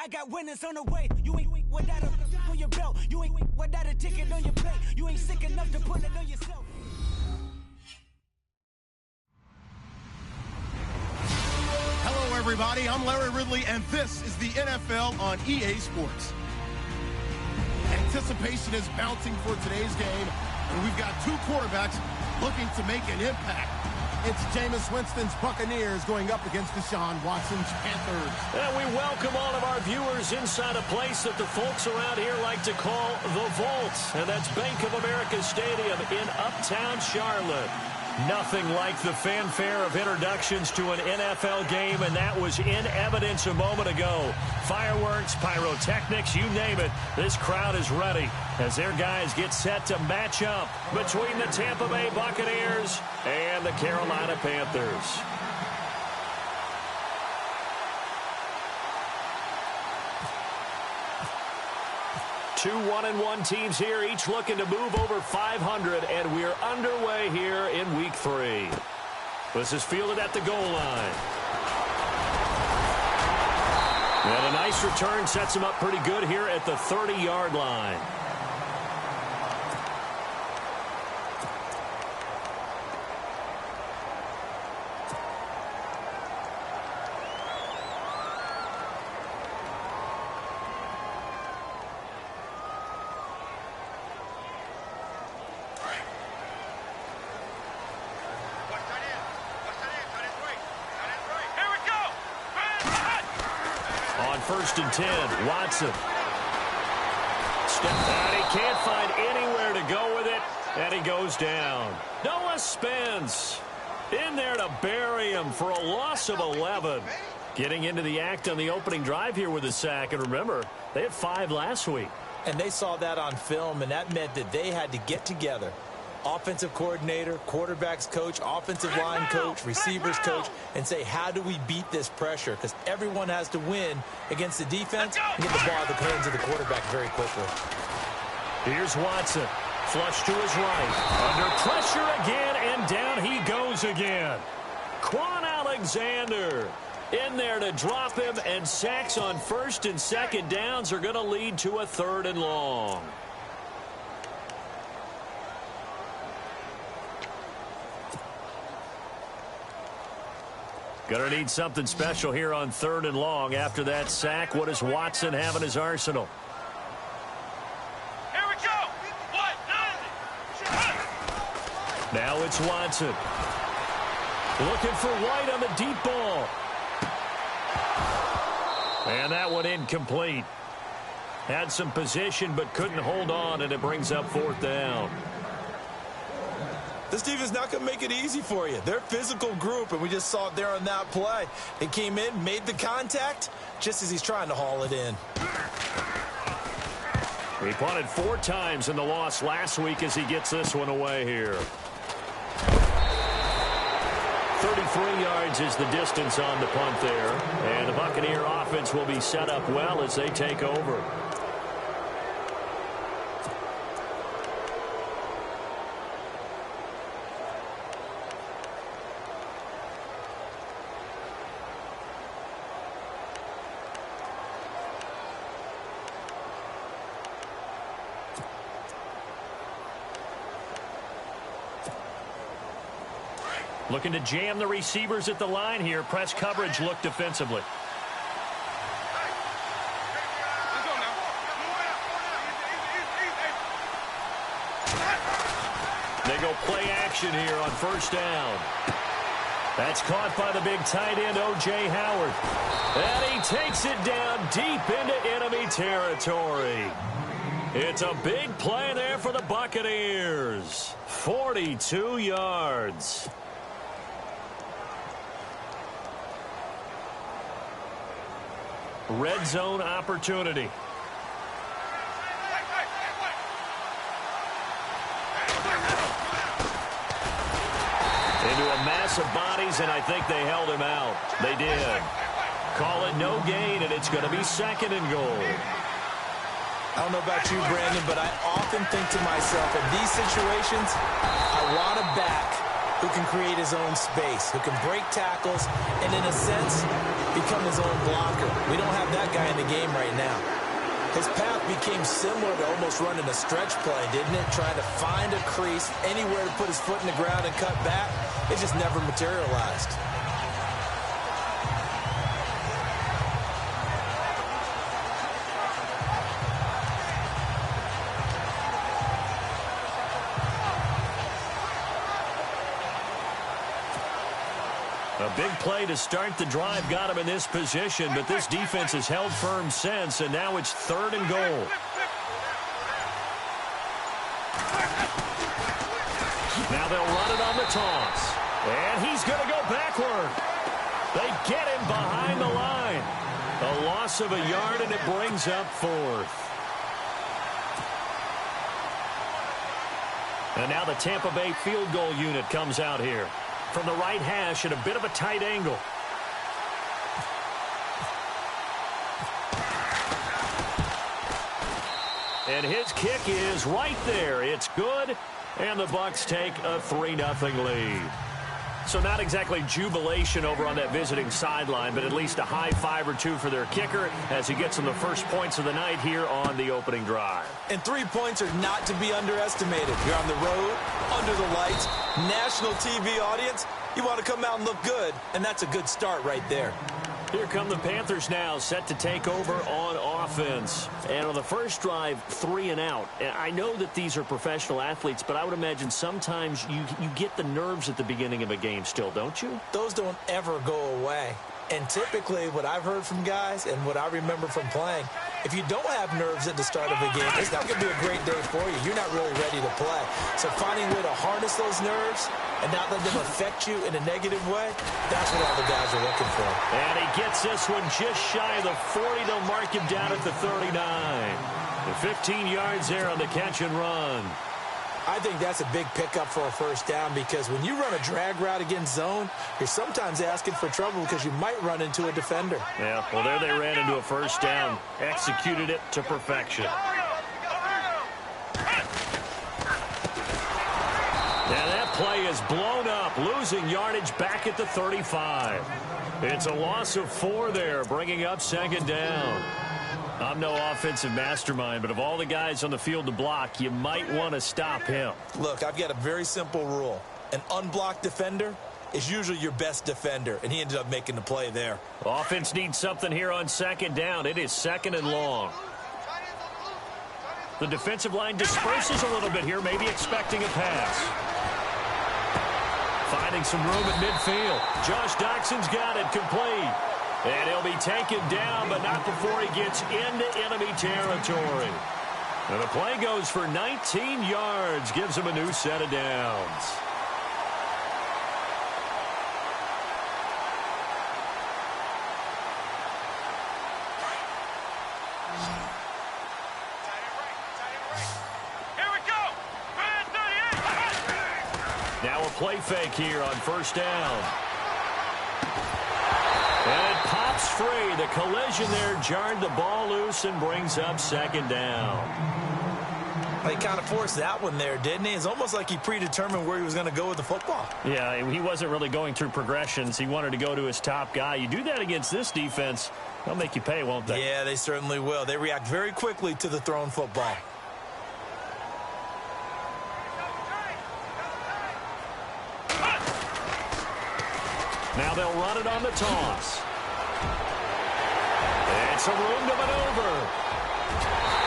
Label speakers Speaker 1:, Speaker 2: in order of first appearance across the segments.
Speaker 1: I got winners on the way. You ain't without a on your belt. You ain't without a ticket on your plate. You ain't sick enough to put it on yourself.
Speaker 2: Hello, everybody. I'm Larry Ridley, and this is the NFL on EA Sports. Anticipation is mounting for today's game, and we've got two quarterbacks looking to make an impact. It's Jameis Winston's Buccaneers going up against Deshaun Watson's Panthers.
Speaker 3: And we welcome all of our viewers inside a place that the folks around here like to call the Vault. And that's Bank of America Stadium in Uptown Charlotte. Nothing like the fanfare of introductions to an NFL game, and that was in evidence a moment ago. Fireworks, pyrotechnics, you name it. This crowd is ready as their guys get set to match up between the Tampa Bay Buccaneers and the Carolina Panthers. Two 1-1 teams here, each looking to move over 500, and we're underway here in Week 3. This is fielded at the goal line. And a nice return sets him up pretty good here at the 30-yard line. First and 10, Watson. Step out, he can't find anywhere to go with it, and he goes down. Noah Spence in there to bury him for a loss of 11. Getting into the act on the opening drive here with a sack, and remember, they had 5 last week.
Speaker 4: And they saw that on film, and that meant that they had to get together. Offensive coordinator, quarterbacks coach, offensive line coach, receivers coach, and say, how do we beat this pressure? Because everyone has to win against the defense and get the ball out of the hands of the quarterback very quickly.
Speaker 3: Here's Watson. Flush to his right. Under pressure again, and down he goes again. Quan Alexander in there to drop him, and sacks on first and second downs are going to lead to a 3rd and long. Going to need something special here on 3rd and long. After that sack, what does Watson have in his arsenal?
Speaker 5: Here we go.
Speaker 3: Now it's Watson. Looking for White on the deep ball. And that one incomplete. Had some position but couldn't hold on, and it brings up 4th down.
Speaker 4: This defense is not going to make it easy for you. They're a physical group, and we just saw it there on that play. They came in, made the contact, just as he's trying to haul it in.
Speaker 3: He punted 4 times in the loss last week as he gets this one away here. 33 yards is the distance on the punt there. And the Buccaneer offense will be set up well as they take over. Looking to jam the receivers at the line here. Press coverage look defensively. They go play action here on 1st down. That's caught by the big tight end, O.J. Howard. And he takes it down deep into enemy territory. It's a big play there for the Buccaneers. 42 yards. Red zone opportunity. Into a mass of bodies, and I think they held him out. They did. Call it no gain, and it's going to be 2nd and goal.
Speaker 4: I don't know about you, Brandon, but I often think to myself, in these situations, I want a back who can create his own space, who can break tackles, and in a sense, become his own blocker. We don't have that guy in the game right now. His path became similar to almost running a stretch play, didn't it? Trying to find a crease, anywhere to put his foot in the ground and cut back. It just never materialized.
Speaker 3: A big play to start the drive got him in this position, but this defense has held firm since, and now it's 3rd and goal. Now they'll run it on the toss. And he's going to go backward. They get him behind the line. A loss of a yard, and it brings up 4th. And now the Tampa Bay field goal unit comes out here from the right hash at a bit of a tight angle. And his kick is right there. It's good, and the Bucs take a 3-0 lead. So not exactly jubilation over on that visiting sideline, but at least a high 5 or 2 for their kicker as he gets them the first points of the night here on the opening drive.
Speaker 4: And 3 points are not to be underestimated. You're on the road, under the lights, national TV audience. You want to come out and look good, and that's a good start right there.
Speaker 3: Here come the Panthers now, set to take over on offense. And on the first drive, 3 and out. I know that these are professional athletes, but I would imagine sometimes you get the nerves at the beginning of a game still, don't you?
Speaker 4: Those don't ever go away. And typically, what I've heard from guys and what I remember from playing, if you don't have nerves at the start of a game, it's not going to be a great day for you. You're not really ready to play. So finding a way to harness those nerves and not let them affect you in a negative way, that's what all the guys are looking for.
Speaker 3: And he gets this one just shy of the 40. They'll mark him down at the 39. The 15 yards there on the catch and run.
Speaker 4: I think that's a big pickup for a first down because when you run a drag route against zone, you're sometimes asking for trouble because you might run into a defender.
Speaker 3: Yeah, well, there they ran into a first down, executed it to perfection. Now that play is blown up, losing yardage back at the 35. It's a loss of 4 there, bringing up 2nd down. I'm no offensive mastermind, but of all the guys on the field to block, you might want to stop him.
Speaker 4: Look, I've got a very simple rule. An unblocked defender is usually your best defender, and he ended up making the play there.
Speaker 3: Offense needs something here on 2nd down. It is 2nd and long. The defensive line disperses a little bit here, maybe expecting a pass. Finding some room at midfield. Josh Doxson's got it, complete. And he'll be taken down, but not before he gets into enemy territory. And the play goes for 19 yards, gives him a new set of downs. Now a play fake here on 1st down. And it pops free. The collision there jarred the ball loose and brings up 2nd down.
Speaker 4: He kind of forced that one there, didn't he? It's almost like he predetermined where he was going to go with the football.
Speaker 3: Yeah, he wasn't really going through progressions. He wanted to go to his top guy. You do that against this defense, they'll make you pay, won't they?
Speaker 4: Yeah, they certainly will. They react very quickly to the thrown football.
Speaker 3: Now they'll run it on the toss. It's a room to maneuver.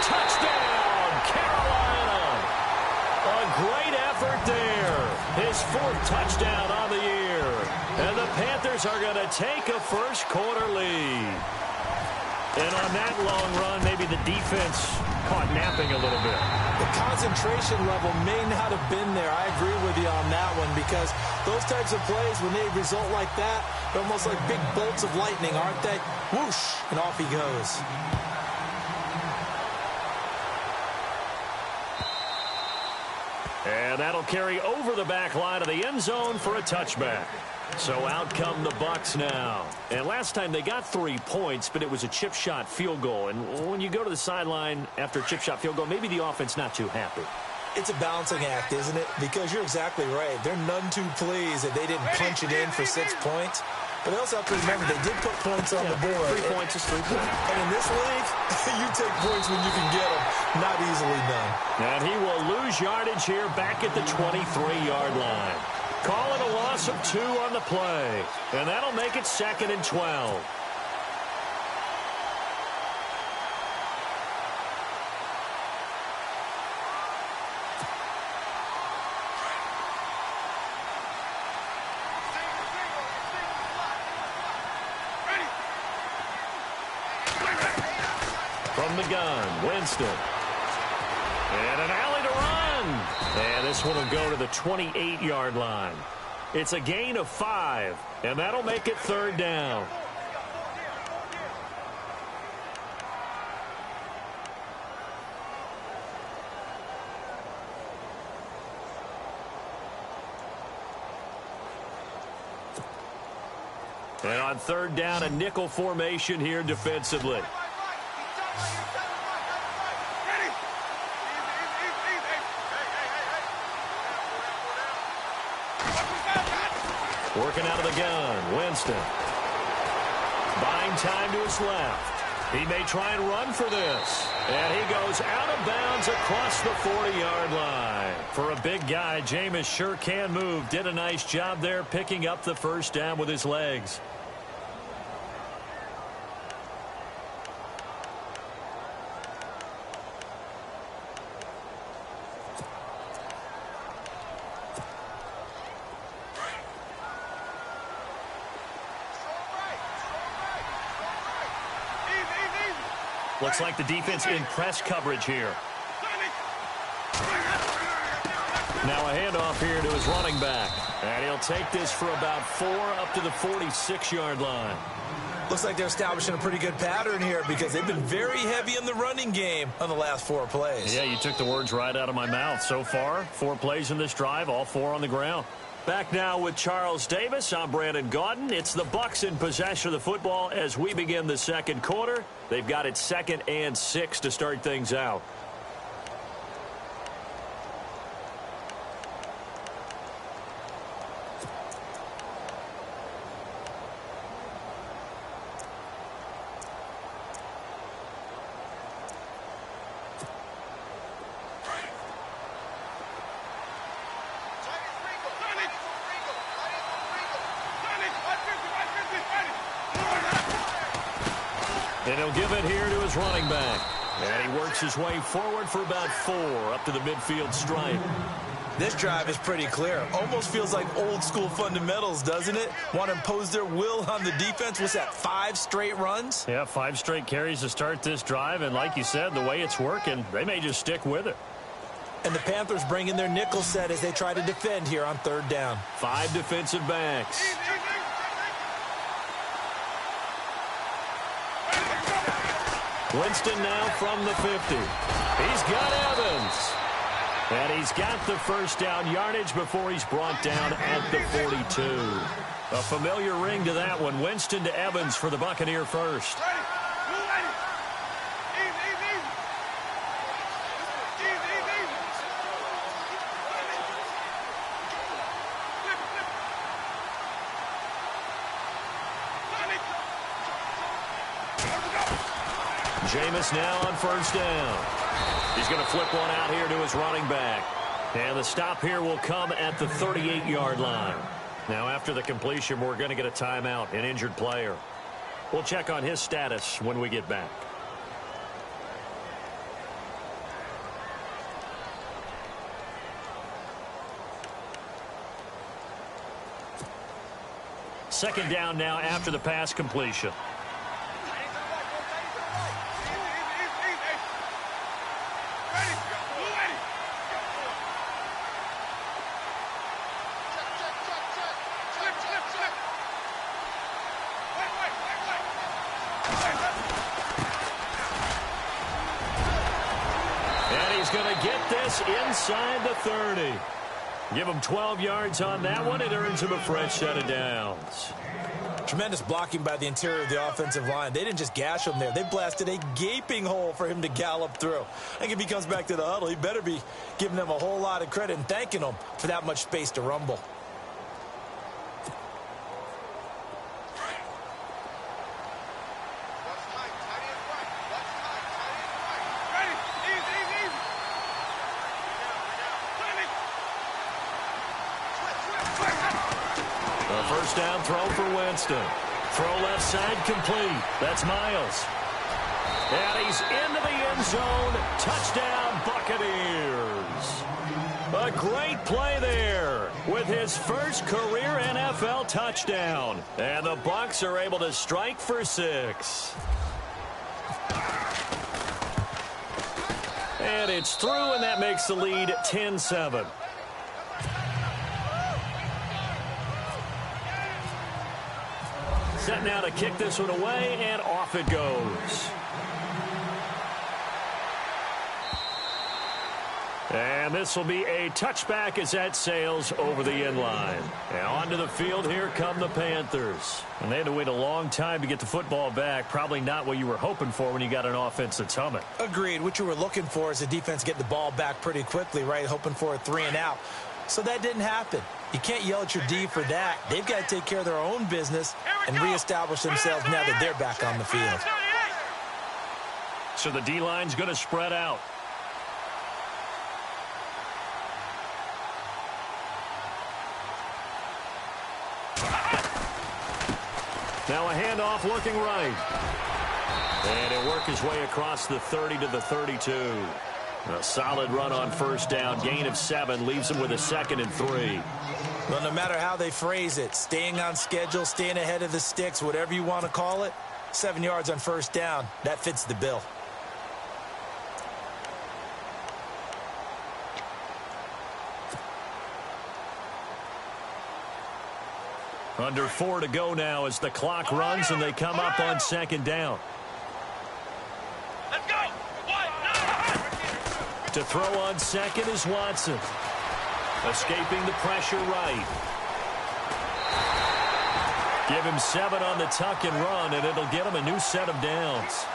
Speaker 3: Touchdown, Carolina. A great effort there. His 4th touchdown on the year. And the Panthers are going to take a first-quarter lead. And on that long run, maybe the defense caught napping a little bit.
Speaker 4: The concentration level may not have been there. I agree with you on that one because those types of plays, when they result like that, they're almost like big bolts of lightning, aren't they? Whoosh, and off he goes.
Speaker 3: And that'll carry over the back line of the end zone for a touchback. So out come the Bucs now. And last time they got 3 points, but it was a chip shot field goal. And when you go to the sideline after a chip shot field goal, maybe the offense not too happy.
Speaker 4: It's a balancing act, isn't it? Because you're exactly right. They're none too pleased that they didn't punch it in for 6 points. But they also have to remember they did put points on the board.
Speaker 3: 3 points is 3 points.
Speaker 4: And in this league, you take points when you can get them. Not easily done.
Speaker 3: And he will lose yardage here back at the 23-yard line. Call it a loss of 2 on the play. And that'll make it 2nd and 12. From the gun, Winston. And an alley to run. And this one will go to the 28-yard line. It's a gain of 5, and that'll make it 3rd down. And on 3rd down, a nickel formation here defensively. Working out of the gun, Winston. Buying time to his left. He may try and run for this. And he goes out of bounds across the 40-yard line. For a big guy, Jameis sure can move. Did a nice job there picking up the 1st down with his legs. Looks like the defense in press coverage here. Now a handoff here to his running back. And he'll take this for about 4 up to the 46-yard line.
Speaker 4: Looks like they're establishing a pretty good pattern here because they've been very heavy in the running game on the last 4 plays.
Speaker 3: Yeah, you took the words right out of my mouth. So far, 4 plays in this drive, all 4 on the ground. Back now with Charles Davis. I'm Brandon Gaudin. It's the Bucs in possession of the football as we begin the 2nd quarter. They've got it 2nd and 6 to start things out. And he'll give it here to his running back. And he works his way forward for about 4 up to the midfield stripe.
Speaker 4: This drive is pretty clear. Almost feels like old school fundamentals, doesn't it? Want to impose their will on the defense. What's that, 5 straight runs?
Speaker 3: Yeah, 5 straight carries to start this drive. And like you said, the way it's working, they may just stick with it.
Speaker 4: And the Panthers bring in their nickel set as they try to defend here on 3rd down.
Speaker 3: 5 defensive backs. Winston now from the 50. He's got Evans. And he's got the 1st down yardage before he's brought down at the 42. A familiar ring to that one. Winston to Evans for the Buccaneer first. Jameis now on 1st down. He's going to flip one out here to his running back. And the stop here will come at the 38-yard line. Now after the completion, we're going to get a timeout, an injured player. We'll check on his status when we get back. Second down now after the pass completion. Inside the 30. Give him 12 yards on that one. It earns him a fresh set of downs.
Speaker 4: Tremendous blocking by the interior of the offensive line. They didn't just gash him there. They blasted a gaping hole for him to gallop through. I think if he comes back to the huddle, he better be giving them a whole lot of credit and thanking them for that much space to rumble.
Speaker 3: First down throw for Winston. Throw left side complete. That's Miles. And he's into the end zone. Touchdown, Buccaneers. A great play there with his first career NFL touchdown. And the Bucs are able to strike for 6. And it's through, and that makes the lead 10-7. Set now to kick this one away, and off it goes. And this will be a touchback as that sails over the end line. And onto the field, here come the Panthers. And they had to wait a long time to get the football back. Probably not what you were hoping for when you got an offense that's humming.
Speaker 4: Agreed. What you were looking for is the defense get the ball back pretty quickly, right? Hoping for a 3 and out. So that didn't happen. You can't yell at your D for that. They've got to take care of their own business and reestablish themselves now that they're back on the field.
Speaker 3: So the D-line's going to spread out. Now a handoff looking right. And he'll work his way across the 30 to the 32. A solid run on first down. Gain of 7 leaves him with a 2nd and 3.
Speaker 4: Well, no matter how they phrase it, staying on schedule, staying ahead of the sticks, whatever you want to call it, 7 yards on first down, that fits the bill.
Speaker 3: Under 4 to go now as the clock runs and they come up on 2nd down.
Speaker 5: Let's go.
Speaker 3: To throw on 2nd is Watson. Escaping the pressure right. Give him 7 on the tuck and run, and it'll get him a new set of downs.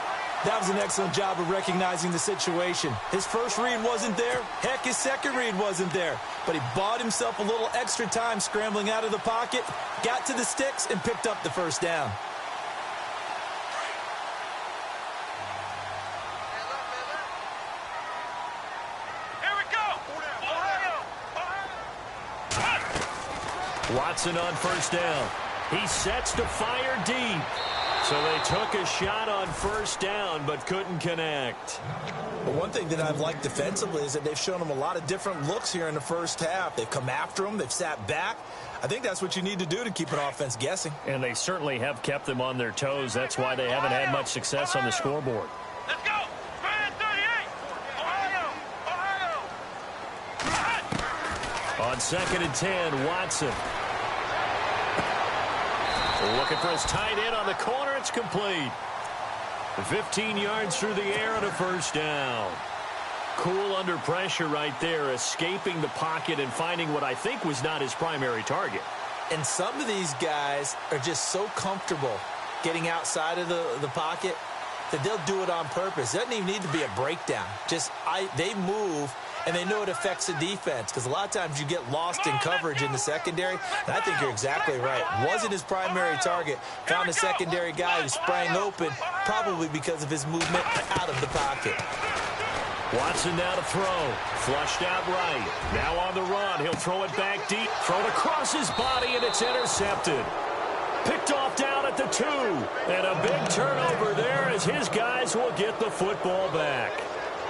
Speaker 4: That was an excellent job of recognizing the situation. His first read wasn't there. Heck, his second read wasn't there. But he bought himself a little extra time scrambling out of the pocket, got to the sticks, and picked up the first down.
Speaker 5: Here we go.
Speaker 3: Watson on first down. He sets to fire deep. So they took a shot on first down but couldn't connect.
Speaker 4: But one thing that I've liked defensively is that they've shown him a lot of different looks here in the first half. They've come after him. They've sat back. I think that's what you need to do to keep an offense guessing.
Speaker 3: And they certainly have kept them on their toes. That's why they haven't had much success on the scoreboard.
Speaker 5: Let's go. Span 38. Ohio.
Speaker 3: On 2nd and 10, Watson. Looking for his tight end on the corner. It's complete. 15 yards through the air and a first down. Cool under pressure right there, escaping the pocket and finding what I think was not his primary target.
Speaker 4: And some of these guys are just so comfortable getting outside of the pocket that they'll do it on purpose. It doesn't even need to be a breakdown. They move, and they know it affects the defense because a lot of times you get lost in coverage in the secondary. And I think you're exactly right. Wasn't his primary target. Found a secondary guy who sprang open, probably because of his movement out of the pocket.
Speaker 3: Watson now to throw. Flushed out right. Now on the run. He'll throw it back deep. Thrown across his body, and it's intercepted. Picked off down at the 2. And a big turnover there as his guys will get the football back.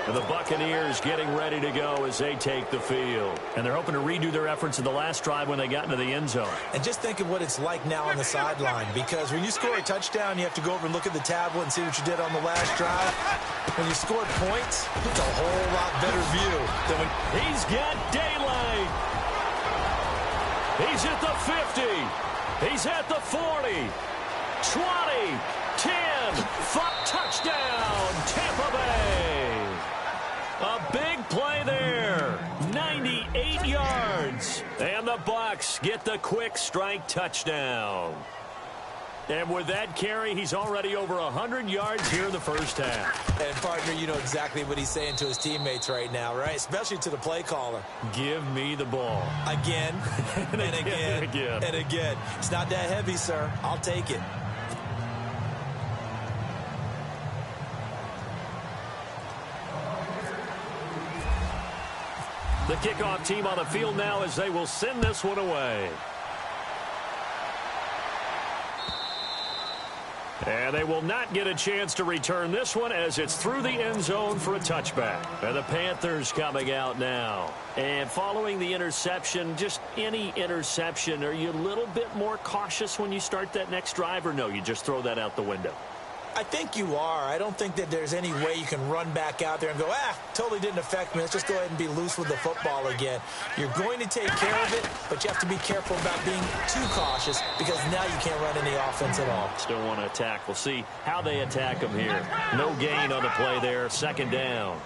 Speaker 3: And the Buccaneers getting ready to go as they take the field. And they're hoping to redo their efforts in the last drive when they got into the end zone.
Speaker 4: And just think of what it's like now on the sideline, because when you score a touchdown, you have to go over and look at the tablet and see what you did on the last drive. When you scored points, it's a whole lot better view than when...
Speaker 3: He's got daylight. He's at the 50. He's at the 40. 20. 10. Touchdown, Tampa Bay. A big play there. 98 yards. And the Bucs get the quick strike touchdown. And with that carry, he's already over 100 yards here in the first half.
Speaker 4: And, partner, you know exactly what he's saying to his teammates right now, right? Especially to the play caller.
Speaker 3: Give me the ball.
Speaker 4: Again, and again, and again. It's not that heavy, sir. I'll take it.
Speaker 3: The kickoff team on the field now as they will send this one away. And they will not get a chance to return this one as it's through the end zone for a touchback. And the Panthers coming out now. And following the interception, just any interception, are you a little bit more cautious when you start that next drive, or no, you just throw that out the window?
Speaker 4: I think you are. I don't think that there's any way you can run back out there and go, totally didn't affect me. Let's just go ahead and be loose with the football again. You're going to take care of it, but you have to be careful about being too cautious because now you can't run any offense at all.
Speaker 3: Still want to attack. We'll see how they attack them here. No gain on the play there. Second down.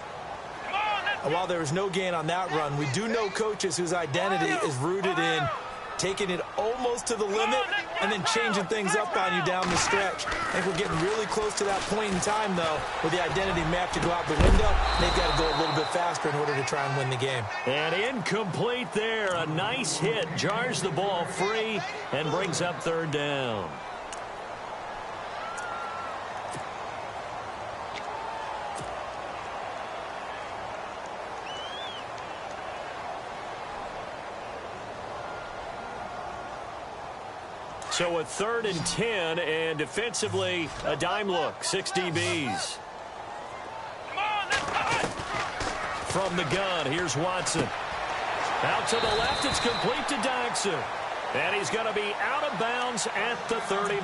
Speaker 4: And while there was no gain on that run, we do know coaches whose identity is rooted in taking it almost to the limit and then changing things up on you down the stretch. I think we're getting really close to that point in time, though, where the identity may have to go out the window. They've got to go a little bit faster in order to try and win the game.
Speaker 3: And incomplete there. A nice hit. Jars the ball free and brings up third down. So a 3rd and 10, and defensively, a dime look. 6 DBs. From the gun, here's Watson. Out to the left, it's complete to Dodson. And he's going to be out of bounds at the 39.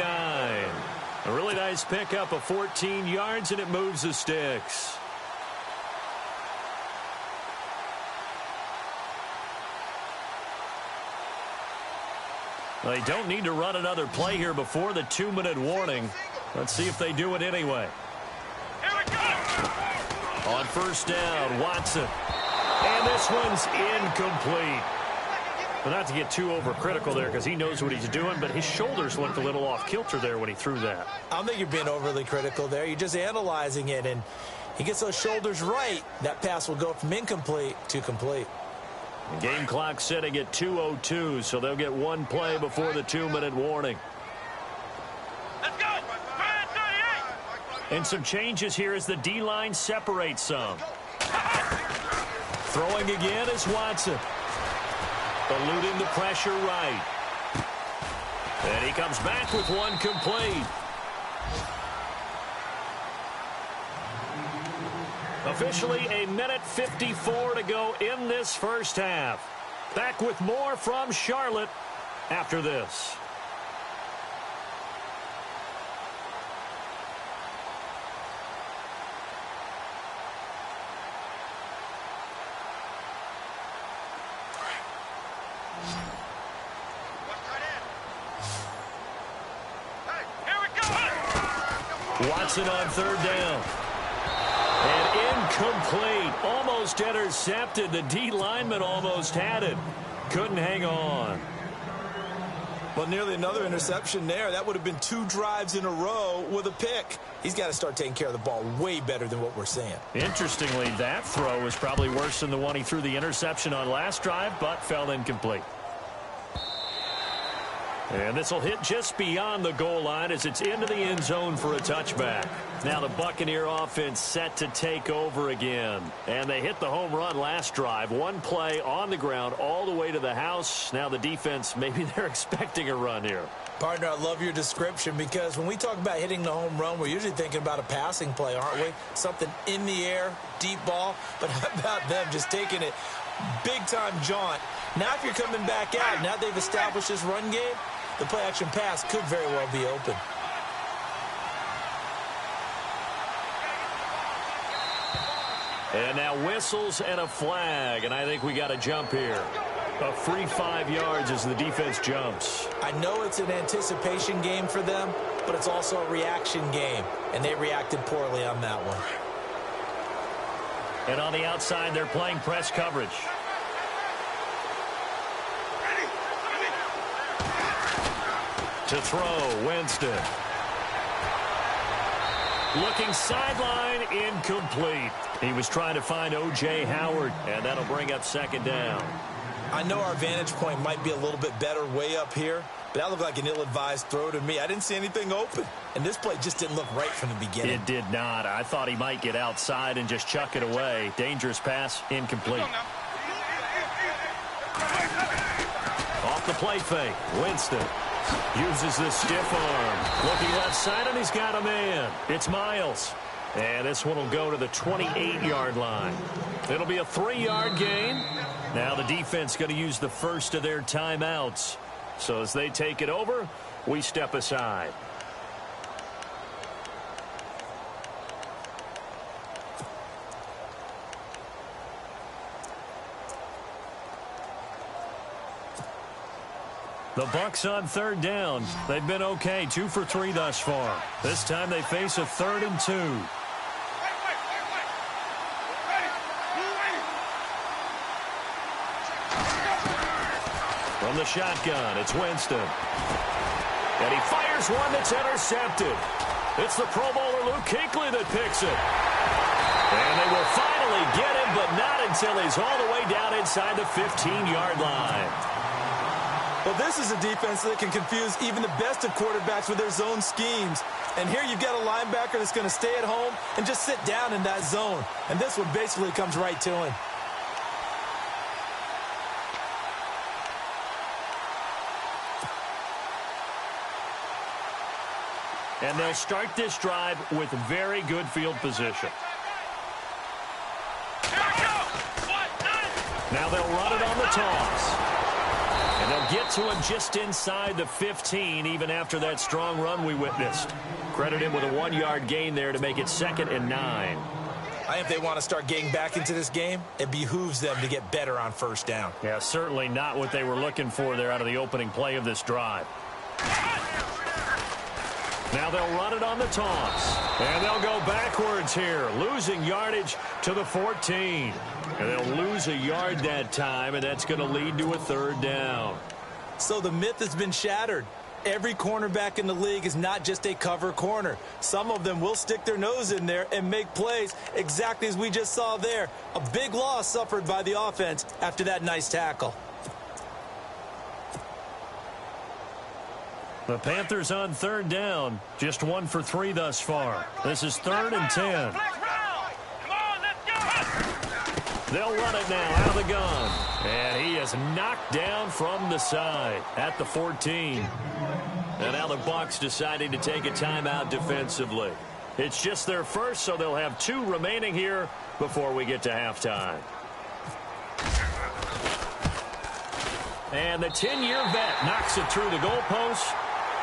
Speaker 3: A really nice pickup of 14 yards, and it moves the sticks. They don't need to run another play here before the 2-minute warning. Let's see if they do it anyway.
Speaker 5: Here we go.
Speaker 3: On first down, Watson. And this one's incomplete. But not to get too overcritical there because he knows what he's doing, but his shoulders looked a little off kilter there when he threw that.
Speaker 4: I don't think you're being overly critical there. You're just analyzing it, and he gets those shoulders right. That pass will go from incomplete to complete.
Speaker 3: The game clock sitting at 2:02, so they'll get one play before the 2-minute warning.
Speaker 5: Let's go. 38.
Speaker 3: And some changes here as the D-line separates some. Throwing again is Watson. Eluding the pressure right. And he comes back with one complete. Officially a minute 54 to go in this first half. Back with more from Charlotte after this.
Speaker 5: Here we go.
Speaker 3: Watson on third down. And incomplete. Almost intercepted. The D lineman almost had it. Couldn't hang on.
Speaker 4: Well, nearly another interception there. That would have been 2 drives in a row with a pick. He's got to start taking care of the ball way better than what we're seeing.
Speaker 3: Interestingly, that throw was probably worse than the one he threw the interception on last drive, but fell incomplete. And this will hit just beyond the goal line as it's into the end zone for a touchback. Now the Buccaneer offense set to take over again. And they hit the home run last drive. One play on the ground all the way to the house. Now the defense, maybe they're expecting a run here.
Speaker 4: Partner, I love your description because when we talk about hitting the home run, we're usually thinking about a passing play, aren't we? Something in the air, deep ball. But how about them just taking it big-time jaunt? Now if you're coming back out, now they've established this run game, the play-action pass could very well be open.
Speaker 3: And now whistles and a flag, and I think we got a jump here. A free 5 yards as the defense jumps.
Speaker 4: I know it's an anticipation game for them, but it's also a reaction game, and they reacted poorly on that one.
Speaker 3: And on the outside, they're playing press coverage. To throw, Winston. Looking sideline, incomplete. He was trying to find O.J. Howard, and that'll bring up second down.
Speaker 4: I know our vantage point might be a little bit better way up here, but that looked like an ill-advised throw to me. I didn't see anything open, and this play just didn't look right from the beginning.
Speaker 3: It did not. I thought he might get outside and just chuck it away. Dangerous pass, incomplete.
Speaker 5: Come on now.
Speaker 3: Off the play fake, Winston. Uses the stiff arm. Looking left side, and he's got a man. It's Miles. And this one will go to the 28-yard line. It'll be a 3-yard gain. Now the defense going to use the first of their timeouts. So as they take it over, we step aside. The Bucs on 3rd down. They've been okay, 2 for 3 thus far. This time they face a 3rd and 2. From the shotgun, it's Winston. And he fires one that's intercepted. It's the Pro Bowler Luke Kuechly that picks it. And they will finally get him, but not until he's all the way down inside the 15-yard line.
Speaker 4: Well, this is a defense that can confuse even the best of quarterbacks with their zone schemes. And here you've got a linebacker that's going to stay at home and just sit down in that zone. And this one basically comes right to him.
Speaker 3: And they'll start this drive with very good field position. Now they'll run it on the toss. And they'll get to him just inside the 15, even after that strong run we witnessed. Credit him with a 1-yard gain there to make it 2nd and 9.
Speaker 4: I think if they want to start getting back into this game, it behooves them to get better on 1st down.
Speaker 3: Yeah, certainly not what they were looking for there out of the opening play of this drive. Now they'll run it on the toss. And they'll go backwards here, losing yardage to the 14. And they'll lose a yard that time, and that's going to lead to a 3rd down.
Speaker 4: So the myth has been shattered. Every cornerback in the league is not just a cover corner. Some of them will stick their nose in there and make plays exactly as we just saw there. A big loss suffered by the offense after that nice tackle.
Speaker 3: The Panthers on 3rd down, just 1 for 3 thus far. This is 3rd and 10. They'll run it now out of the gun. And he is knocked down from the side at the 14. And now the Bucs deciding to take a timeout defensively. It's just their first, so they'll have 2 remaining here before we get to halftime. And the 10-year vet knocks it through the goalpost.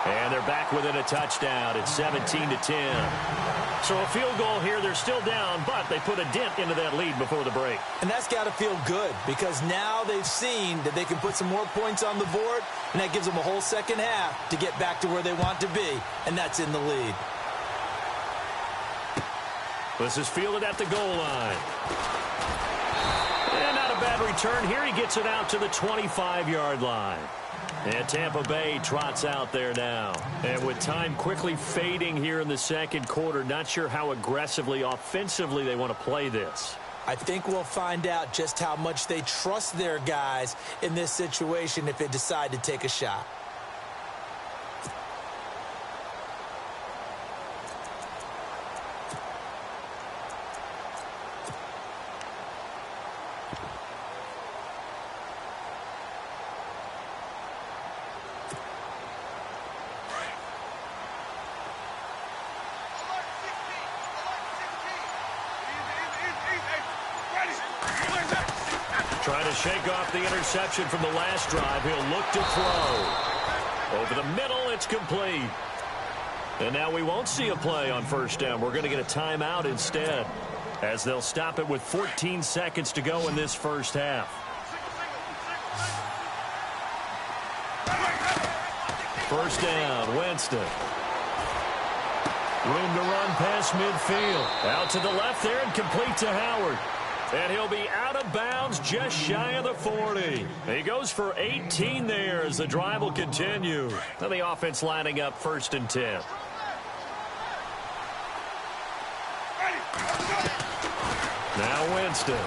Speaker 3: And they're back within a touchdown. It's 17-10. So a field goal here. They're still down, but they put a dent into that lead before the break.
Speaker 4: And that's got to feel good because now they've seen that they can put some more points on the board, and that gives them a whole second half to get back to where they want to be, and that's in the lead.
Speaker 3: This is fielded at the goal line. And not a bad return here. He gets it out to the 25-yard line. And Tampa Bay trots out there now. And with time quickly fading here in the 2nd quarter, not sure how aggressively, offensively they want to play this.
Speaker 4: I think we'll find out just how much they trust their guys in this situation if they decide to take a shot.
Speaker 3: Trying to shake off the interception from the last drive. He'll look to throw. Over the middle, it's complete. And now we won't see a play on 1st down. We're going to get a timeout instead, as they'll stop it with 14 seconds to go in this 1st half. First down, Winston. Room to run past midfield. Out to the left there and complete to Howard. And he'll be out of bounds just shy of the 40. He goes for 18 there as the drive will continue. And the offense lining up 1st and 10. Now Winston.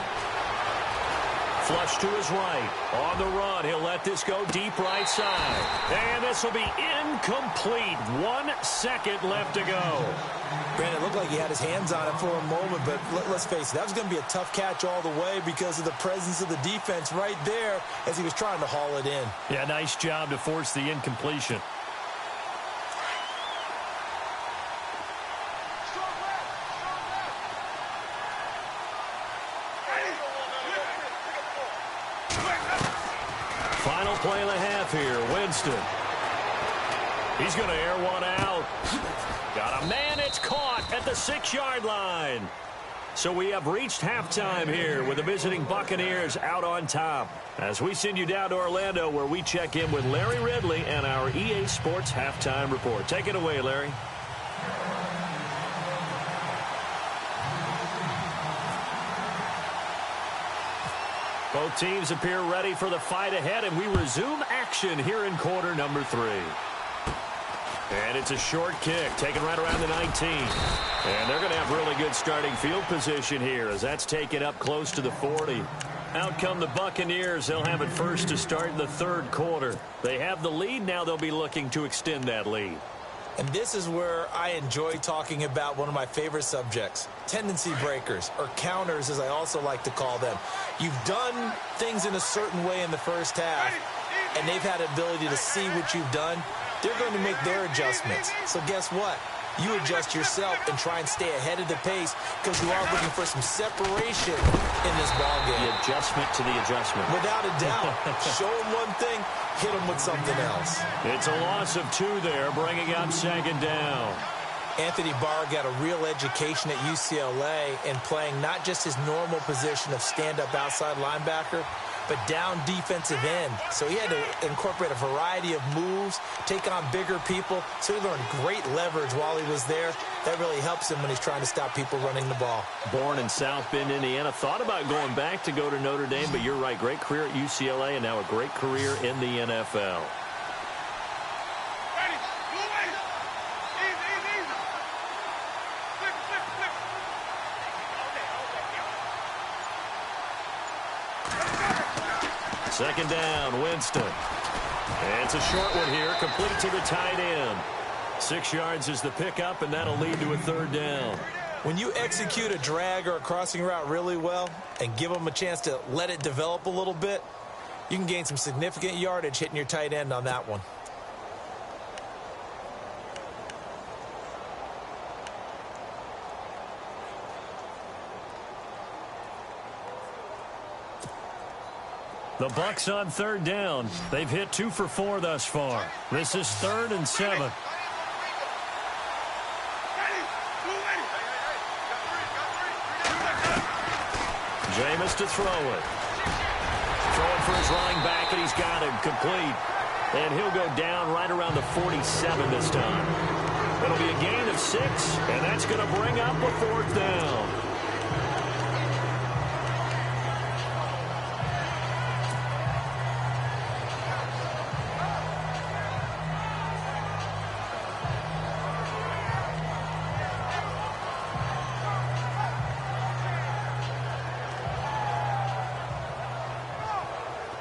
Speaker 3: Flush to his right. On the run, he'll let this go deep right side. And this will be incomplete. 1 second left to go.
Speaker 4: Brandon, it looked like he had his hands on it for a moment, but let's face it, that was going to be a tough catch all the way because of the presence of the defense right there as he was trying to haul it in.
Speaker 3: Yeah, nice job to force the incompletion. Final play of the half here. Winston. He's going to air one out. Got a man. It's caught at the 6-yard line. So we have reached halftime here with the visiting Buccaneers out on top. As we send you down to Orlando, where we check in with Larry Ridley and our EA Sports Halftime Report. Take it away, Larry. Both teams appear ready for the fight ahead, and we resume action here in quarter number 3. And it's a short kick, taken right around the 19. And they're going to have really good starting field position here, as that's taken up close to the 40. Out come the Buccaneers. They'll have it first to start in the third quarter. They have the lead. Now they'll be looking to extend that lead.
Speaker 4: And this is where I enjoy talking about one of my favorite subjects, tendency breakers, or counters, as I also like to call them. You've done things in a certain way in the first half, and they've had the ability to see what you've done. They're going to make their adjustments. So guess what? You adjust yourself and try and stay ahead of the pace, because you are looking for some separation in this ballgame.
Speaker 3: The adjustment to the adjustment.
Speaker 4: Without a doubt. Show them one thing, hit them with something else.
Speaker 3: It's a loss of 2 there, bringing up second down.
Speaker 4: Anthony Barr got a real education at UCLA in playing not just his normal position of stand-up outside linebacker, but down defensive end. So he had to incorporate a variety of moves, take on bigger people. So he learned great leverage while he was there. That really helps him when he's trying to stop people running the ball.
Speaker 3: Born in South Bend, Indiana. Thought about going back to go to Notre Dame, but you're right. Great career at UCLA and now a great career in the NFL. Second down, Winston. And it's a short one here, complete to the tight end. 6 yards is the pickup, and that'll lead to a third down.
Speaker 4: When you execute a drag or a crossing route really well and give them a chance to let it develop a little bit, you can gain some significant yardage hitting your tight end on that one.
Speaker 3: The Bucs on third down. They've hit 2 for 4 thus far. This is 3rd and 7. Jameis to throw it. Throwing for his running back, and he's got him complete. And he'll go down right around the 47 this time. It'll be a gain of 6, and that's going to bring up a 4th down.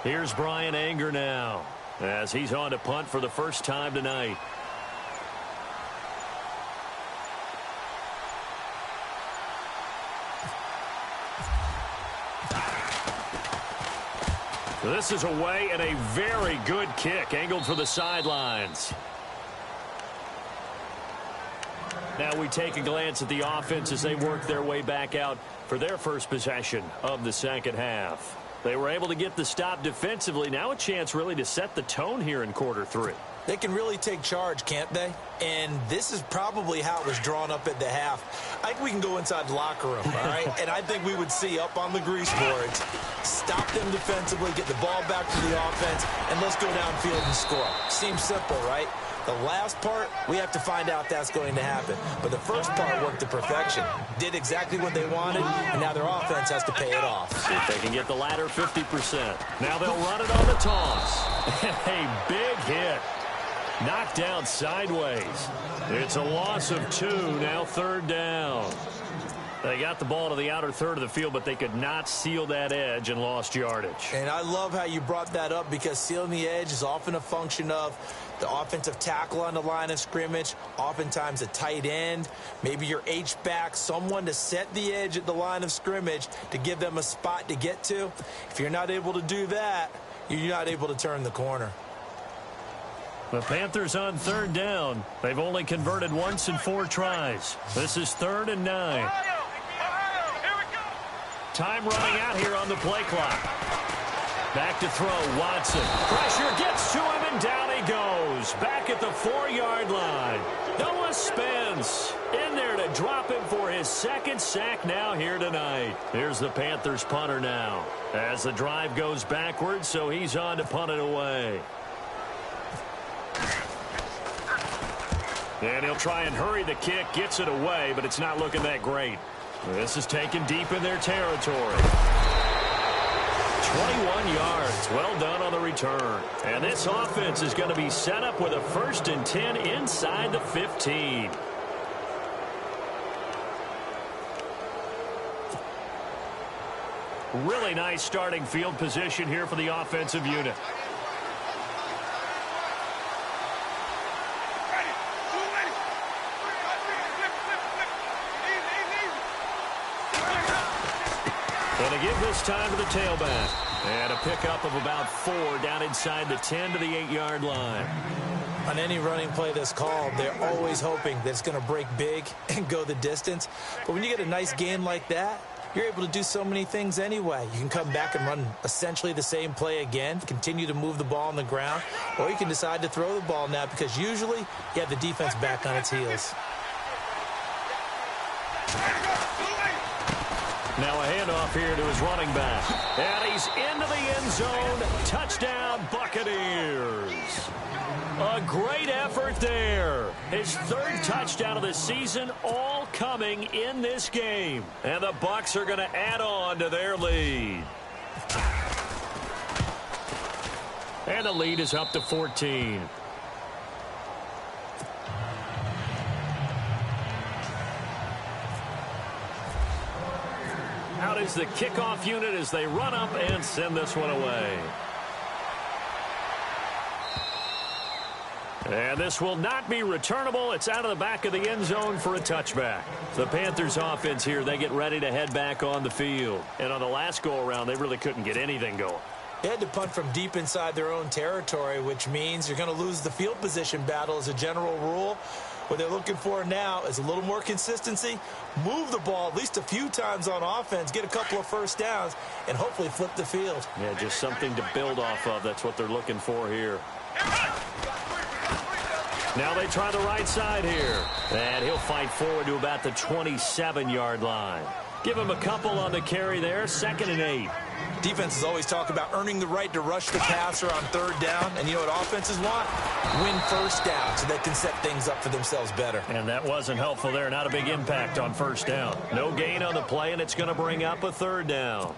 Speaker 3: Here's Brian Anger now, as he's on to punt for the first time tonight. This is away, and a very good kick, angled for the sidelines. Now we take a glance at the offense as they work their way back out for their first possession of the second half. They were able to get the stop defensively. Now a chance really to set the tone here in quarter 3.
Speaker 4: They can really take charge, can't they? And this is probably how it was drawn up at the half. I think we can go inside the locker room, all right? And I think we would see up on the grease boards, stop them defensively, get the ball back to the offense, and let's go downfield and score. Seems simple, right? The last part, we have to find out if that's going to happen. But the first part worked to perfection. Did exactly what they wanted, and now their offense has to pay it off.
Speaker 3: See if they can get the latter 50%. Now they'll run it on the toss. A big hit. Knocked down sideways. It's a loss of 2, now 3rd down. They got the ball to the outer third of the field, but they could not seal that edge and lost yardage.
Speaker 4: And I love how you brought that up, because sealing the edge is often a function of the offensive tackle on the line of scrimmage, oftentimes a tight end, maybe your H-back, someone to set the edge at the line of scrimmage to give them a spot to get to. If you're not able to do that, you're not able to turn the corner.
Speaker 3: The Panthers on third down. They've only converted once in 4 tries. This is 3rd and 9.
Speaker 5: Here we go.
Speaker 3: Time running out here on the play clock. Back to throw, Watson. Pressure gets to him, and down he goes. Back at the 4-yard line. Noah Spence in there to drop him for his 2nd sack now here tonight. Here's the Panthers punter now. As the drive goes backwards, so he's on to punt it away. And he'll try and hurry the kick, gets it away, but it's not looking that great. This is taken deep in their territory. 21 yards. Well done on the return. And this offense is going to be set up with a 1st and 10 inside the 15. Really nice starting field position here for the offensive unit. And they give this time to the tailback. And a pickup of about 4 down inside the 10 to the 8-yard line.
Speaker 4: On any running play that's called, they're always hoping that it's going to break big and go the distance. But when you get a nice gain like that, you're able to do so many things anyway. You can come back and run essentially the same play again, continue to move the ball on the ground, or you can decide to throw the ball now because usually you have the defense back on its heels.
Speaker 3: Now a handoff here to his running back. And he's into the end zone. Touchdown, Buccaneers. A great effort there. His 3rd touchdown of the season, all coming in this game. And the Bucs are going to add on to their lead. And the lead is up to 14. Out is the kickoff unit as they run up and send this one away. And this will not be returnable. It's out of the back of the end zone for a touchback. The Panthers offense here, they get ready to head back on the field. And on the last go-around, they really couldn't get anything going.
Speaker 4: They had to punt from deep inside their own territory, which means you're going to lose the field position battle as a general rule. What they're looking for now is a little more consistency, move the ball at least a few times on offense, get a couple of 1st downs, and hopefully flip the field.
Speaker 3: Yeah, just something to build off of. That's what they're looking for here. Now they try the right side here. And he'll fight forward to about the 27-yard line. Give him a couple on the carry there, 2nd and 8.
Speaker 4: Defenses always talk about earning the right to rush the passer on 3rd down. And you know what offenses want? Win 1st down so they can set things up for themselves better.
Speaker 3: And that wasn't helpful there. Not a big impact on 1st down. No gain on the play, and it's going to bring up a 3rd down.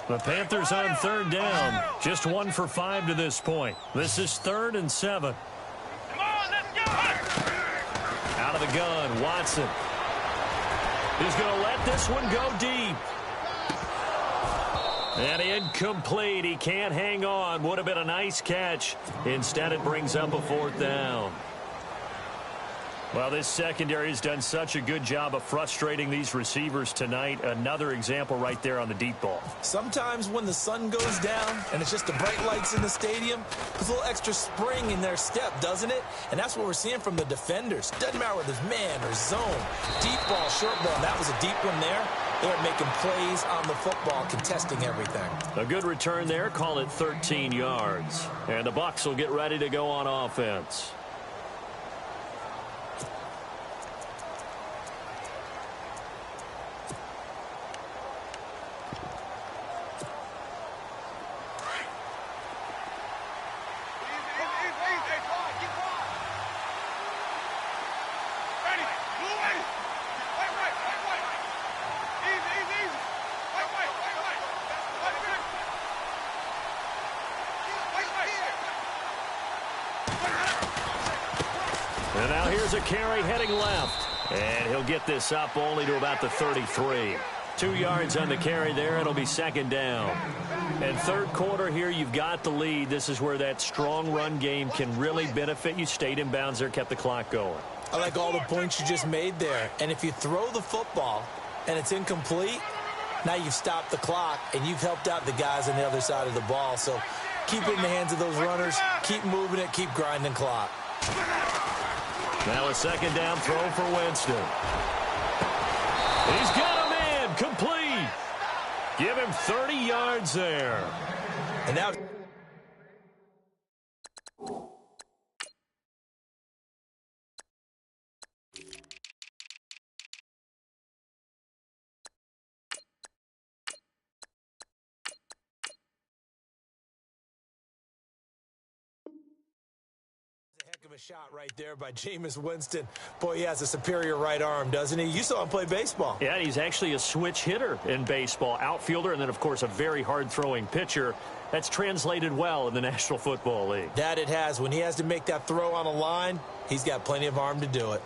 Speaker 3: The Panthers on 3rd down. Just 1 for 5 to this point. This is 3rd and 7.
Speaker 5: Come on, let's go.
Speaker 3: Out of the gun, Watson. He's going to let this one go deep. And incomplete. He can't hang on. Would have been a nice catch. Instead, it brings up a 4th down. Well, this secondary has done such a good job of frustrating these receivers tonight. Another example right there on the deep ball.
Speaker 4: Sometimes when the sun goes down and it's just the bright lights in the stadium, there's a little extra spring in their step, doesn't it? And that's what we're seeing from the defenders. Doesn't matter whether it's man or zone. Deep ball, short ball. That was a deep one there. They're making plays on the football, contesting everything.
Speaker 3: A good return there. Call it 13 yards. And the Bucs will get ready to go on offense. And now here's a carry heading left. And he'll get this up only to about the 33. 2 yards on the carry there. It'll be 2nd down. And 3rd quarter here, you've got the lead. This is where that strong run game can really benefit you. Stayed in bounds there, kept the clock going.
Speaker 4: I like all the points you just made there. And if you throw the football and it's incomplete, now you've stopped the clock and you've helped out the guys on the other side of the ball. So keep it in the hands of those runners. Keep moving it. Keep grinding clock.
Speaker 3: Now a second down throw for Winston. He's got him in. Complete. Give him 30 yards there.
Speaker 4: And now... Heck of a shot right there by Jameis Winston. Boy, he has a superior right arm, doesn't he? You saw him play baseball.
Speaker 3: Yeah, he's actually a switch hitter in baseball. Outfielder and then, of course, a very hard-throwing pitcher. That's translated well in the National Football League.
Speaker 4: That it has. When he has to make that throw on a line, he's got plenty of arm to do it.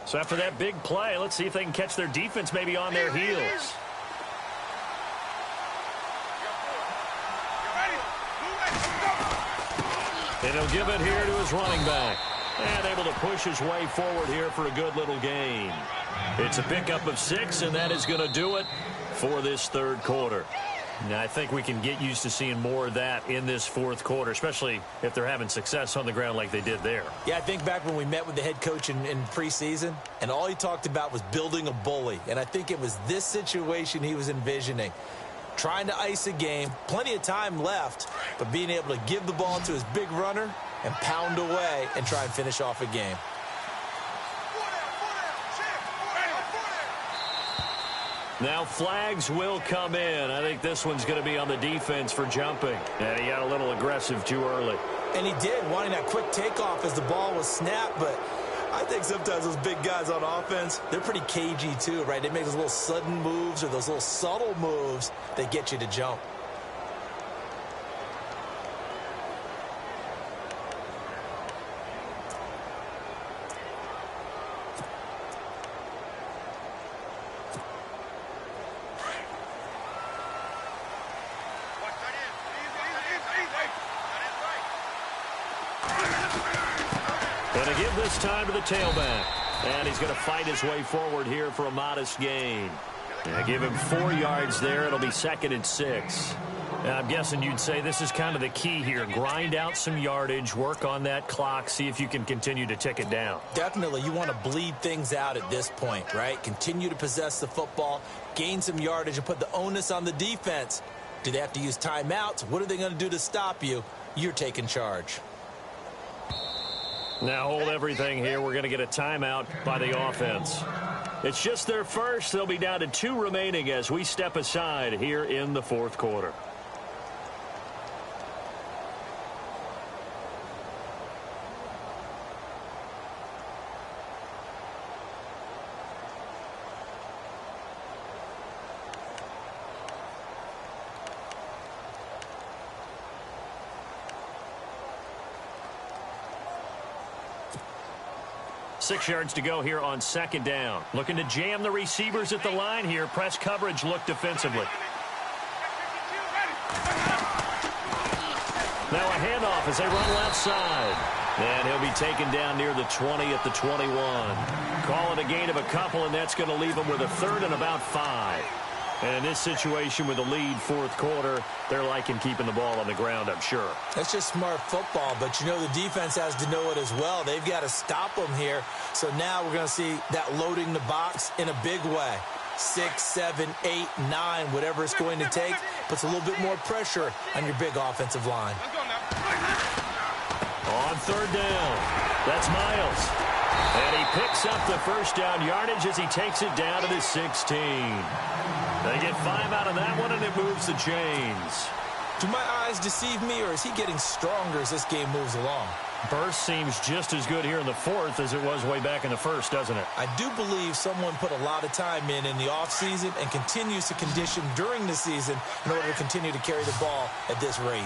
Speaker 3: So after that big play, let's see if they can catch their defense maybe on their heels. And he'll give it here to his running back. And able to push his way forward here for a good little gain. It's a pickup of 6, and that is going to do it for this third quarter. Now, I think we can get used to seeing more of that in this fourth quarter, especially if they're having success on the ground like they did there.
Speaker 4: Yeah, I think back when we met with the head coach in preseason, and all he talked about was building a bully. And I think it was this situation he was envisioning. Trying to ice a game, plenty of time left, but being able to give the ball to his big runner and pound away and try and finish off a game.
Speaker 3: Now flags will come in. I think this one's going to be on the defense for jumping. And he got a little aggressive too early.
Speaker 4: And he did, wanting that quick takeoff as the ball was snapped. But I think sometimes those big guys on offense, they're pretty cagey too, right? They make those little sudden moves or those little subtle moves that get you to jump.
Speaker 3: Going to give this time to the tailback. And he's going to fight his way forward here for a modest gain. And give him 4 yards there. It'll be 2nd and 6. And I'm guessing you'd say this is kind of the key here. Grind out some yardage, work on that clock, see if you can continue to tick it down.
Speaker 4: Definitely. You want to bleed things out at this point, right? Continue to possess the football, gain some yardage, and put the onus on the defense. Do they have to use timeouts? What are they going to do to stop you? You're taking charge.
Speaker 3: Now hold everything here. We're going to get a timeout by the offense. It's just their first. They'll be down to 2 remaining as we step aside here in the fourth quarter. Six yards to go here on 2nd down. Looking to jam the receivers at the line here. Press coverage look defensively. Now a handoff as they run left side. And he'll be taken down near the 20 at the 21. Call it a gain of a couple, and that's going to leave him with a 3rd and about 5. And in this situation with a lead fourth quarter, they're liking keeping the ball on the ground, I'm sure.
Speaker 4: That's just smart football, but you know the defense has to know it as well. They've got to stop them here. So now we're going to see that loading the box in a big way. 6, 7, 8, 9, whatever it's going to take, puts a little bit more pressure on your big offensive line.
Speaker 3: On 3rd down, that's Miles. And he picks up the first down yardage as he takes it down to the 16. They get 5 out of that one, and it moves the chains.
Speaker 4: Do my eyes deceive me, or is he getting stronger as this game moves along?
Speaker 3: Burst seems just as good here in the fourth as it was way back in the first, doesn't it?
Speaker 4: I do believe someone put a lot of time in the offseason and continues to condition during the season in order to continue to carry the ball at this rate.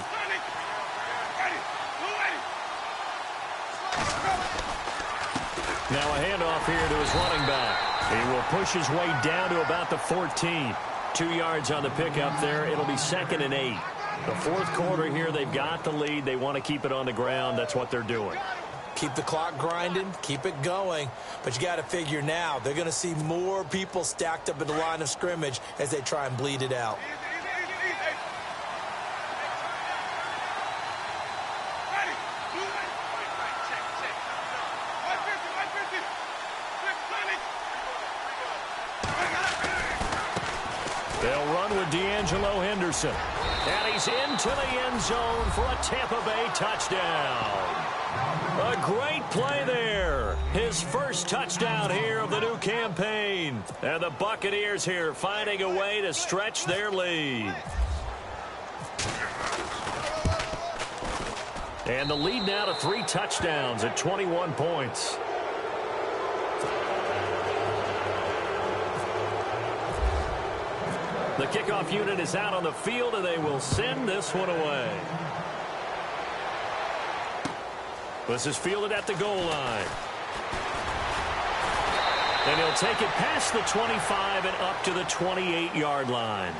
Speaker 3: Now a handoff here to his running back. He will push his way down to about the 14. 2 yards on the pickup there. It'll be 2nd and 8. The fourth quarter here, they've got the lead. They want to keep it on the ground. That's what they're doing.
Speaker 4: Keep the clock grinding, keep it going. But you got to figure now, they're going to see more people stacked up at the line of scrimmage as they try and bleed it out.
Speaker 3: They'll run with D'Angelo Henderson. And he's into the end zone for a Tampa Bay touchdown. A great play there. His first touchdown here of the new campaign. And the Buccaneers here finding a way to stretch their lead. And the lead now to 3 touchdowns at 21 points. The kickoff unit is out on the field, and they will send this one away. This is fielded at the goal line. And he'll take it past the 25 and up to the 28-yard line.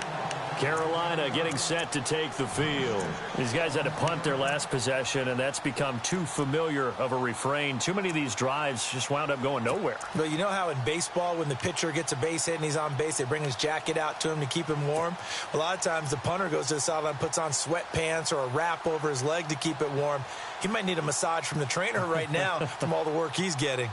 Speaker 3: Carolina getting set to take the field. These guys had to punt their last possession, and that's become too familiar of a refrain. Too many of these drives just wound up going nowhere.
Speaker 4: But you know how in baseball, when the pitcher gets a base hit and he's on base, they bring his jacket out to him to keep him warm? A lot of times the punter goes to the sideline, puts on sweatpants or a wrap over his leg to keep it warm. He might need a massage from the trainer right now from all the work he's getting.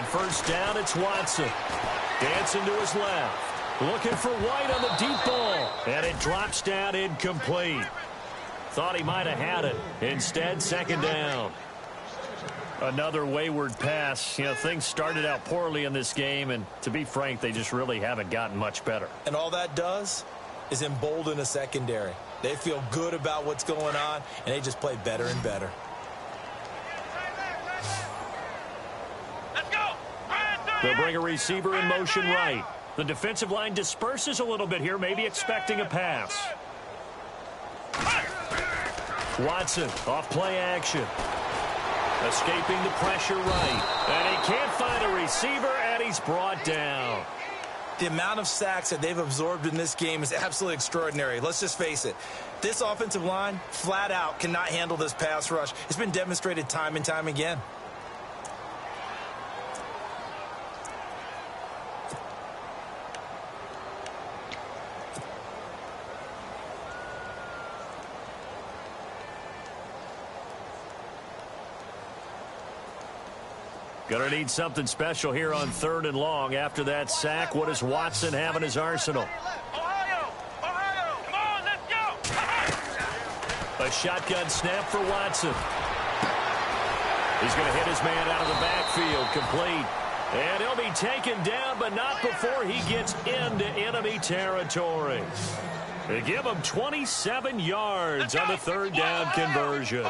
Speaker 3: First down, it's Watson. Dancing to his left. Looking for White on the deep ball. And it drops down incomplete. Thought he might have had it. Instead, 2nd down. Another wayward pass. You know, things started out poorly in this game, and to be frank, they just really haven't gotten much better.
Speaker 4: And all that does is embolden a secondary. They feel good about what's going on, and they just play better and better.
Speaker 3: They'll bring a receiver in motion right. The defensive line disperses a little bit here, maybe expecting a pass. Watson off play action. Escaping the pressure right. And he can't find a receiver, and he's brought down.
Speaker 4: The amount of sacks that they've absorbed in this game is absolutely extraordinary. Let's just face it. This offensive line, flat out, cannot handle this pass rush. It's been demonstrated time and time again.
Speaker 3: Going to need something special here on 3rd and long. After that sack, what does Watson have in his arsenal?
Speaker 5: Ohio! Come on, let's go!
Speaker 3: A shotgun snap for Watson. He's going to hit his man out of the backfield, complete. And he'll be taken down, but not before he gets into enemy territory. They give him 27 yards on the 3rd down conversion.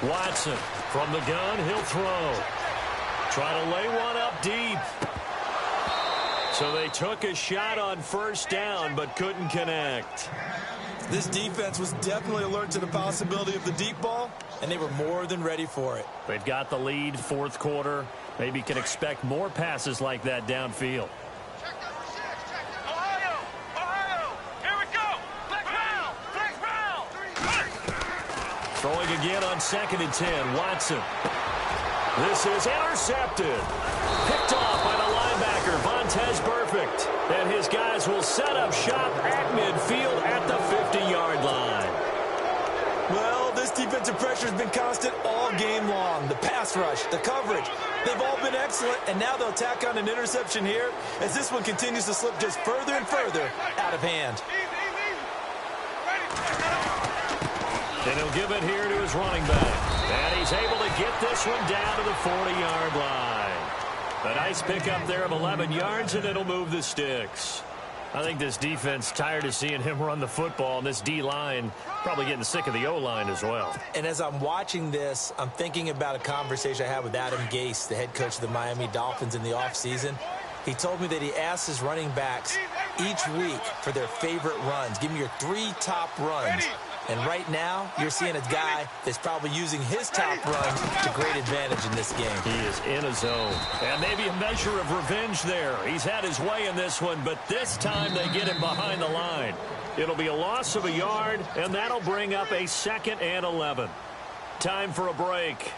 Speaker 3: Watson from the gun, he'll throw. Try to lay one up deep. So they took a shot on 1st down, but couldn't connect.
Speaker 4: This defense was definitely alert to the possibility of the deep ball, and they were more than ready for it.
Speaker 3: They've got the lead, 4th quarter. Maybe can expect more passes like that downfield. Throwing again on 2nd and 10. Watson. This is intercepted. Picked off by the linebacker, Vontaze Burfict. And his guys will set up shop at midfield at the 50-yard line.
Speaker 4: Well, this defensive pressure has been constant all game long. The pass rush, the coverage, they've all been excellent. And now they'll tack on an interception here as this one continues to slip just further and further out of hand.
Speaker 3: And he'll give it here to his running back. And he's able to get this one down to the 40-yard line. A nice pickup there of 11 yards, and it'll move the sticks. I think this defense tired of seeing him run the football, and this D-line probably getting sick of the O-line as well.
Speaker 4: And as I'm watching this, I'm thinking about a conversation I had with Adam Gase, the head coach of the Miami Dolphins in the offseason. He told me that he asked his running backs each week for their favorite runs. Give me your 3 top runs. And right now, you're seeing a guy that's probably using his top runs to great advantage in this game.
Speaker 3: He is in a zone. And maybe a measure of revenge there. He's had his way in this one, but this time they get him behind the line. It'll be a loss of a yard, and that'll bring up a 2nd and 11. Time for a break.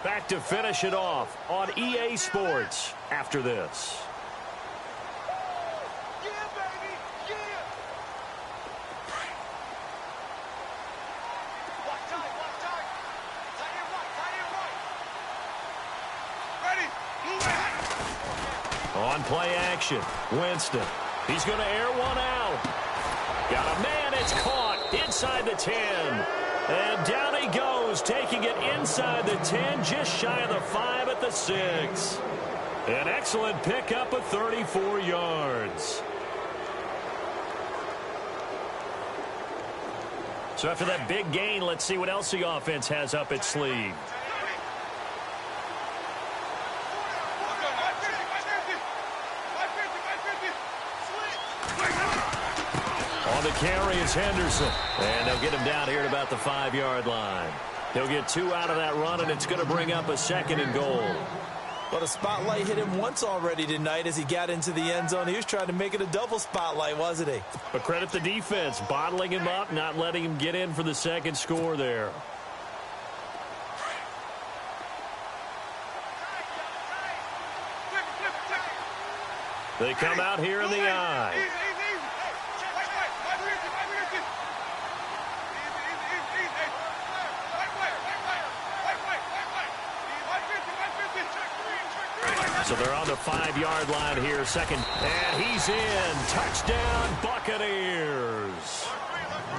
Speaker 3: Back to finish it off on EA Sports after this. On play action, Winston. He's going to air one out. Got a man, it's caught inside the 10. And down he goes, taking it inside the 10, just shy of the 5 at the 6. An excellent pickup of 34 yards. So after that big gain, let's see what else the offense has up its sleeve. On the carry is Henderson. And they'll get him down here at about the 5-yard line. He'll get 2 out of that run, and it's going to bring up a 2nd and goal.
Speaker 4: Well, the spotlight hit him once already tonight as he got into the end zone. He was trying to make it a double spotlight, wasn't he?
Speaker 3: But credit the defense, bottling him up, not letting him get in for the 2nd score there. They come out here in the eye. So they're on the 5-yard line here, 2nd. And he's in. Touchdown, Buccaneers.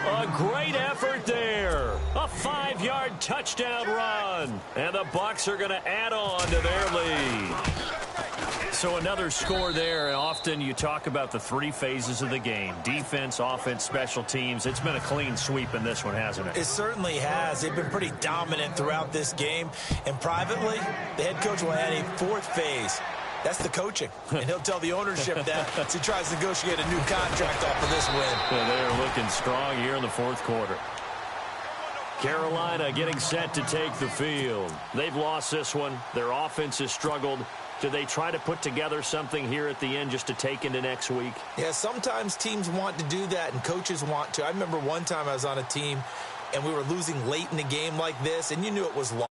Speaker 3: A great effort there. A 5-yard touchdown run. And the Bucs are going to add on to their lead. So another score there. Often you talk about the 3 phases of the game. Defense, offense, special teams. It's been a clean sweep in this one, hasn't it?
Speaker 4: It certainly has. They've been pretty dominant throughout this game. And privately, the head coach will add a 4th phase. That's the coaching. And he'll tell the ownership that as he tries to negotiate a new contract off of this win.
Speaker 3: Well, they're looking strong here in the 4th quarter. Carolina getting set to take the field. They've lost this one. Their offense has struggled. Do they try to put together something here at the end just to take into next week?
Speaker 4: Yeah, sometimes teams want to do that and coaches want to. I remember one time I was on a team and we were losing late in the game like this, and you knew it was lost.